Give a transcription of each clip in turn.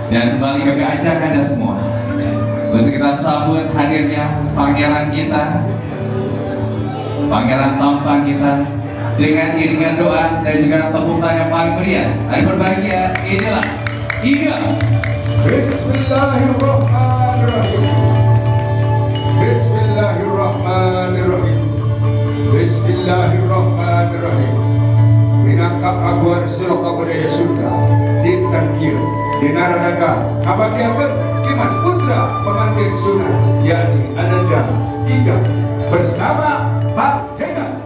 Dan kembali kami ajak Anda semua untuk kita sambut hadirnya pangeran kita, pangeran tampan kita, dengan iringan doa dan juga tepukan yang paling meriah. Hari berbahagia, inilah Hilap. Bismillahirrahmanirrahim. Bismillahirrahmanirrahim. Bismillahirrahmanirrahim. Minangkap aguar siroka budaya Sunda dinten ieu dina radaga kabagiakeun Kimas Putra Panganten sunat yakni Ananda Iga bersama Pak Hegan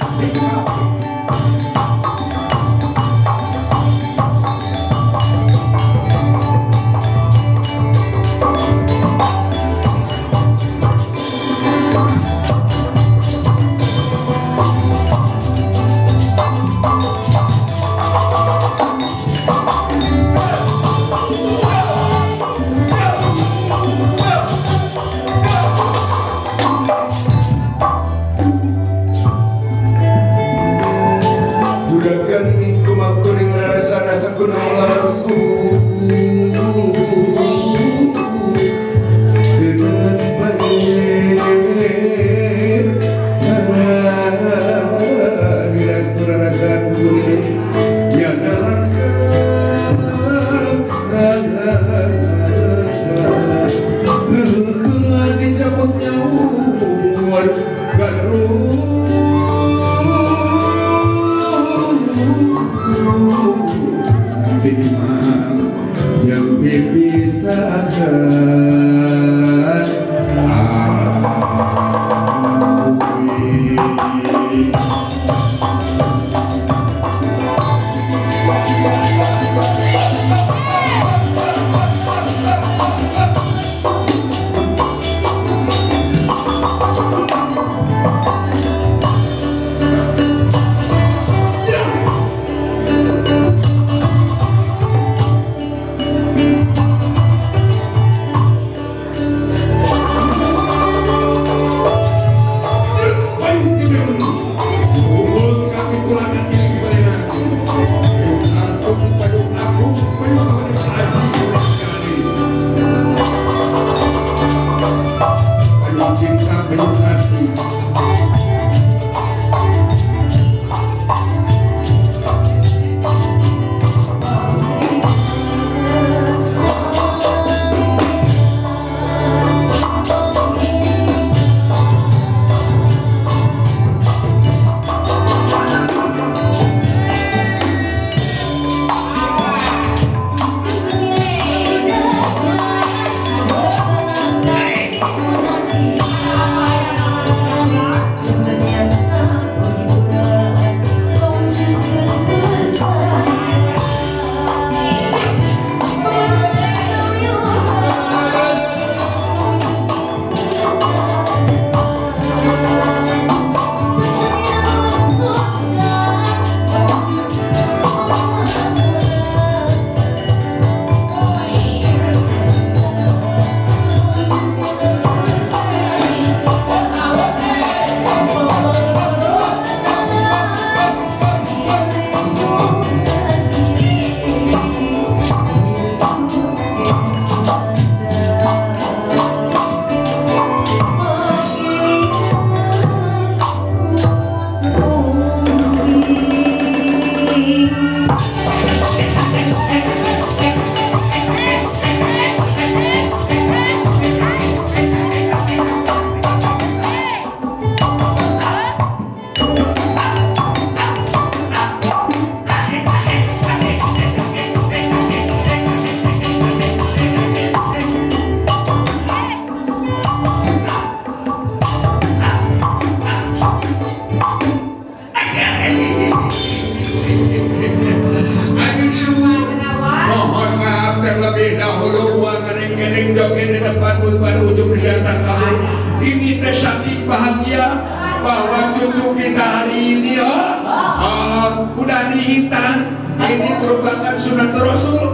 udah dihitan. Ini merupakan sunat Rasul.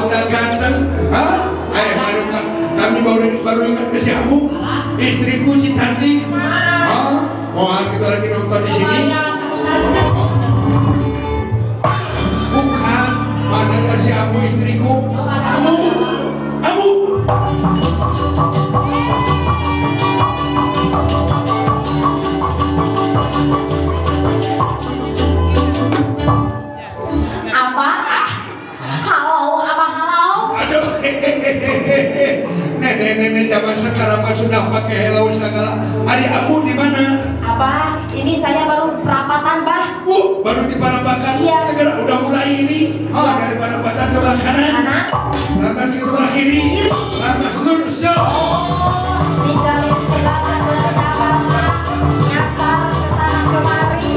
Udah ganteng. Kami baru ingat ke siamu. Istriku si cantik. Mau kita lagi nonton di sini. Bukan, mana si Amu istriku. Amu. Apa? Halo, apa halo? Aduh, nenek zaman sekarang mah sudah pakai hello segala. Ari Amu di mana? Abah, ini saya baru perapatan, Bah. Baru di Parapakan. Iya. Segera udah mulai ini. Dari Parapakan sebelah kanan. Lantas ke sebelah kiri. Lantas lurus yo. Tinggalin segala berapa nyasar kesana kemari.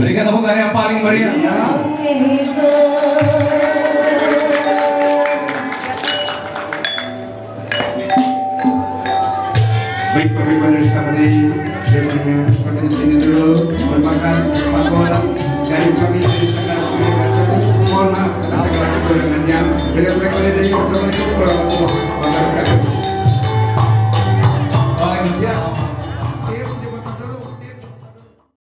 Berikan tepuk tangan yang paling meriah. Baik pemirsa dari Samadi, temanya sampai di sini dulu. Bermakan pakola dari kami dari segala mohon maaf atas segala kekurangannya. Bila mereka dari Assalamualaikum warahmatullahi wabarakatuh.